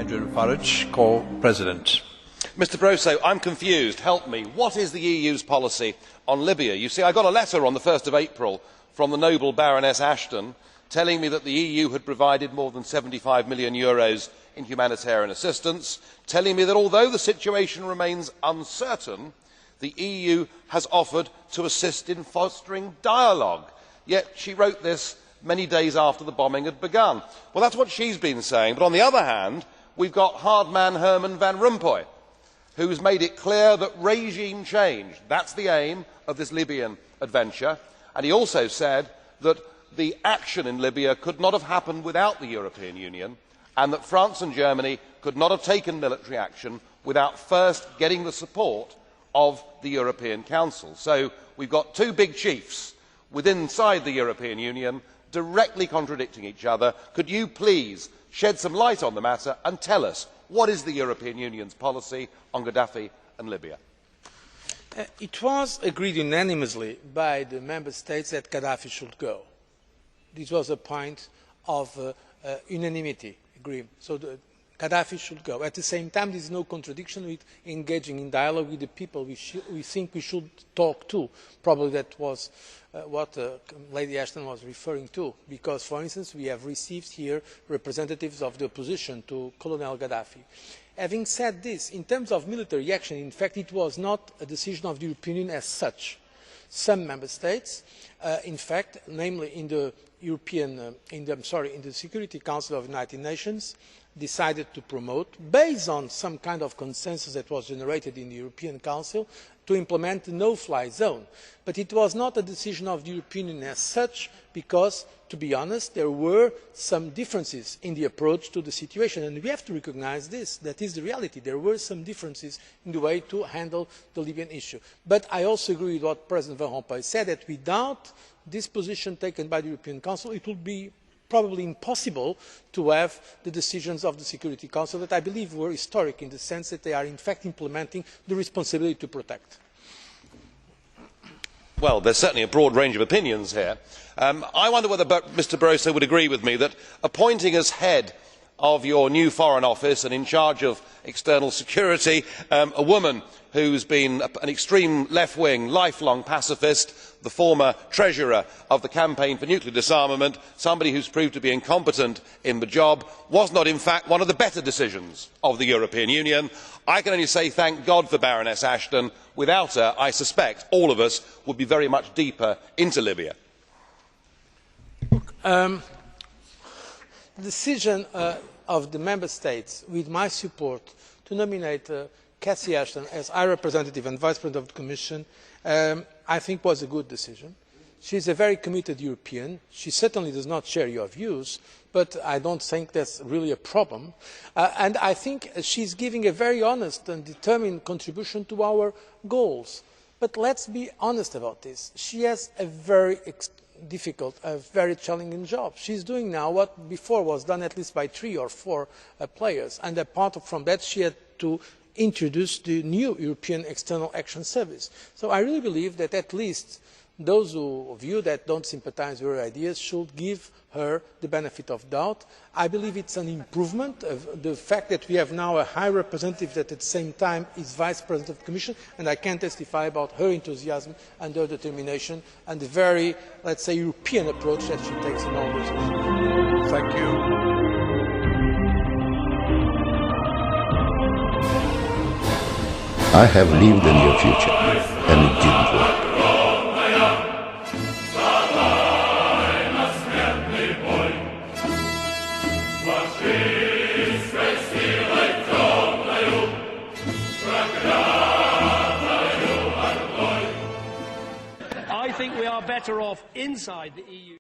Nigel Farage, co-president. Mr Barroso, I'm confused. Help me. What is the EU's policy on Libya? You see, I got a letter on the 1st of April from the noble Baroness Ashton telling me that the EU had provided more than €75 million in humanitarian assistance, telling me that although the situation remains uncertain, the EU has offered to assist in fostering dialogue. Yet she wrote this many days after the bombing had begun. Well, that's what she's been saying, but on the other hand, we've got hard man Herman Van Rompuy, who's made it clear that regime change, that's the aim of this Libyan adventure, and he also said that the action in Libya could not have happened without the European Union, and that France and Germany could not have taken military action without first getting the support of the European Council. So we've got two big chiefs inside the European Union directly contradicting each other. Could you please shed some light on the matter and tell us what is the European Union's policy on Gaddafi and Libya? It was agreed unanimously by the Member States that Gaddafi should go. This was a point of unanimity agreement. So Gaddafi should go. At the same time, there is no contradiction with engaging in dialogue with the people we think we should talk to. Probably that was what Lady Ashton was referring to, because, for instance, we have received here representatives of the opposition to Colonel Gaddafi. Having said this, in terms of military action, in fact, it was not a decision of the European Union as such. Some Member States, in fact, namely in the Security Council of the United Nations, decided to promote, based on some kind of consensus that was generated in the European Council, to implement the no-fly zone. But it was not a decision of the European Union as such because, to be honest, there were some differences in the approach to the situation, and we have to recognise this. That is the reality. There were some differences in the way to handle the Libyan issue. But I also agree with what President Van Rompuy said, that without this position taken by the European Council, it would be probably impossible to have the decisions of the Security Council that I believe were historic in the sense that they are in fact implementing the responsibility to protect. Well, there's certainly a broad range of opinions here. I wonder whether Mr Barroso would agree with me that appointing as head of your new Foreign Office and in charge of external security a woman who's been an extreme left-wing, lifelong pacifist, the former treasurer of the Campaign for Nuclear Disarmament, somebody who's proved to be incompetent in the job, was not in fact one of the better decisions of the European Union. I can only say thank God for Baroness Ashton. Without her, I suspect all of us would be very much deeper into Libya. The decision of the Member States, with my support, to nominate Cathy Ashton as High Representative and Vice President of the Commission, I think was a good decision. She is a very committed European. She certainly does not share your views, but I do not think that is really a problem. And I think she is giving a very honest and determined contribution to our goals. But let us be honest about this. She has a very difficult, a very challenging job. She is doing now what before was done at least by 3 or 4 players, and apart from that she had to introduce the new European External Action Service. So I really believe that at least those of you that do not sympathise with her ideas should give her the benefit of the doubt. I believe it is an improvement of the fact that we have now a High Representative that at the same time is Vice President of the Commission, and I can testify about her enthusiasm and her determination and the very, let us say, European approach that she takes in all those issues. Thank you. I have lived in your future, and it didn't work. I think we are better off inside the EU.